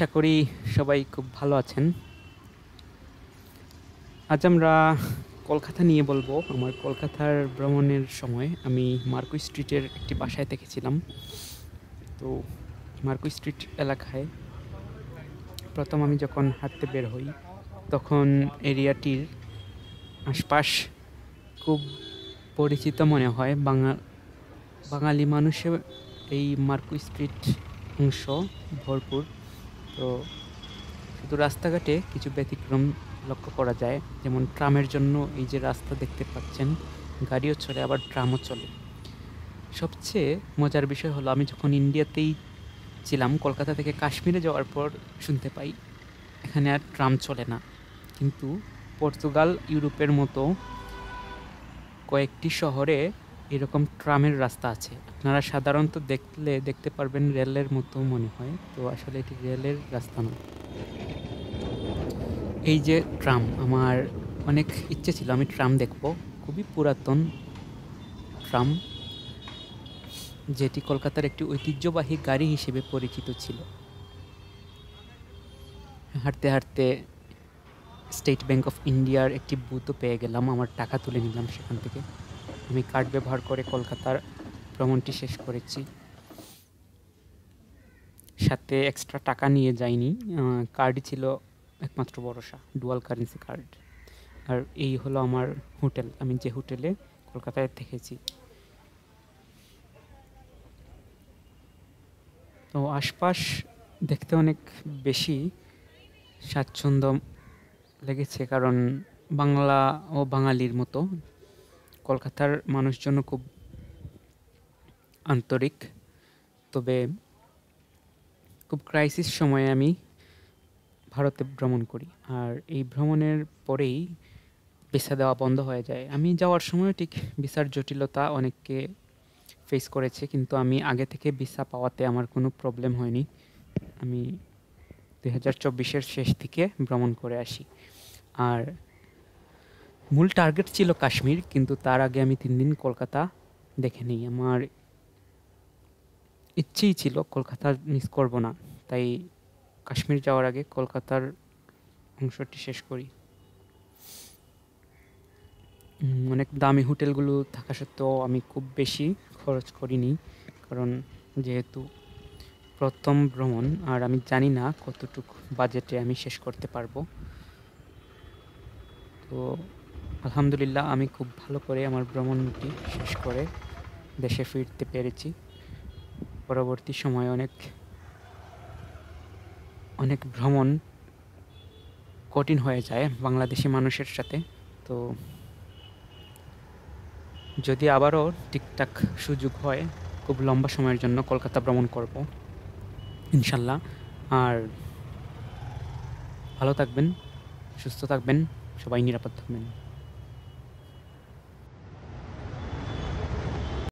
আশা করি সবাই খুব ভালো আছেন। আজ আমরা কলকাতা নিয়ে বলবো। আমার কলকাতার ভ্রমণের সময় আমি মার্কুই স্ট্রিটের একটি বাসায় থেকেছিলাম। তো মার্কুই স্ট্রিট এলাকায় প্রথম আমি যখন হাঁটতে বের হই, তখন এরিয়াটির আশপাশ খুব পরিচিত মনে হয়। বাঙালি মানুষে এই মার্কুই স্ট্রিট অংশ ভরপুর। তো শুধু রাস্তাঘাটে কিছু ব্যতিক্রম লক্ষ্য করা যায়, যেমন ট্রামের জন্য এই যে রাস্তা দেখতে পাচ্ছেন, গাড়িও চলে আবার ট্রামও চলে। সবচেয়ে মজার বিষয় হলো, আমি যখন ইন্ডিয়াতেই ছিলাম, কলকাতা থেকে কাশ্মীরে যাওয়ার পর শুনতে পাই এখানে আর ট্রাম চলে না। কিন্তু পর্তুগাল, ইউরোপের মতো কয়েকটি শহরে এরকম ট্রামের রাস্তা আছে। আপনারা সাধারণত দেখতে পারবেন রেলের মতো মনে হয়, তো আসলে এটি রেলের রাস্তা না। এই যে ট্রাম, আমার অনেক ইচ্ছে ছিল আমি ট্রাম দেখব। খুবই পুরাতন ট্রাম, যেটি কলকাতার একটি ঐতিহ্যবাহী গাড়ি হিসেবে পরিচিত ছিল। হাঁটতে হাঁটতে স্টেট ব্যাংক অফ ইন্ডিয়ার একটি বুথও পেয়ে গেলাম। আমার টাকা তুলে নিলাম সেখান থেকে। আমি কার্ড ব্যবহার করে কলকাতার ভ্রমণটি শেষ করেছি। সাথে এক্সট্রা টাকা নিয়ে যাইনি, কার্ডই ছিল একমাত্র ভরসা, ডুয়াল কারেন্সি কার্ড। আর এই হলো আমার হোটেল, আমি যে হোটেলে কলকাতায় থেকেছি। তো আশপাশ দেখতে অনেক বেশি স্বাচ্ছন্দ্য লেগেছে, কারণ বাংলা ও বাঙালির মতো কলকাতার মানুষজন খুব আন্তরিক। তবে খুব ক্রাইসিস সময়ে আমি ভারতে ভ্রমণ করি, আর এই ভ্রমণের পরেই ভিসা দেওয়া বন্ধ হয়ে যায়। আমি যাওয়ার সময় ঠিক ভিসার জটিলতা অনেককে ফেস করেছে, কিন্তু আমি আগে থেকে ভিসা পাওয়াতে আমার কোনো প্রবলেম হয়নি। আমি 2024-এর শেষ দিকে ভ্রমণ করে আসি। আর মূল টার্গেট ছিল কাশ্মীর, কিন্তু তার আগে আমি 3 দিন কলকাতা দেখে নিই। আমার ইচ্ছেই ছিল কলকাতা মিস করব না, তাই কাশ্মীর যাওয়ার আগে কলকাতার অংশটি শেষ করি। অনেক দামি হোটেলগুলো থাকা সত্ত্বেও আমি খুব বেশি খরচ করিনি, কারণ যেহেতু প্রথম ভ্রমণ আর আমি জানি না কতটুকু বাজেটে আমি শেষ করতে পারবো। তো আলহামদুলিল্লাহ আমি খুব ভালো করে আমার ভ্রমণটি শেষ করে দেশে ফিরতে পেরেছি। পরবর্তী সময়ে অনেক ভ্রমণ কঠিন হয়ে যায় বাংলাদেশি মানুষের সাথে। তো যদি আবারও ঠিকঠাক সুযোগ হয়, খুব লম্বা সময়ের জন্য কলকাতা ভ্রমণ করব ইনশাল্লাহ। আর ভালো থাকবেন, সুস্থ থাকবেন, সবাই নিরাপদ থাকবেন।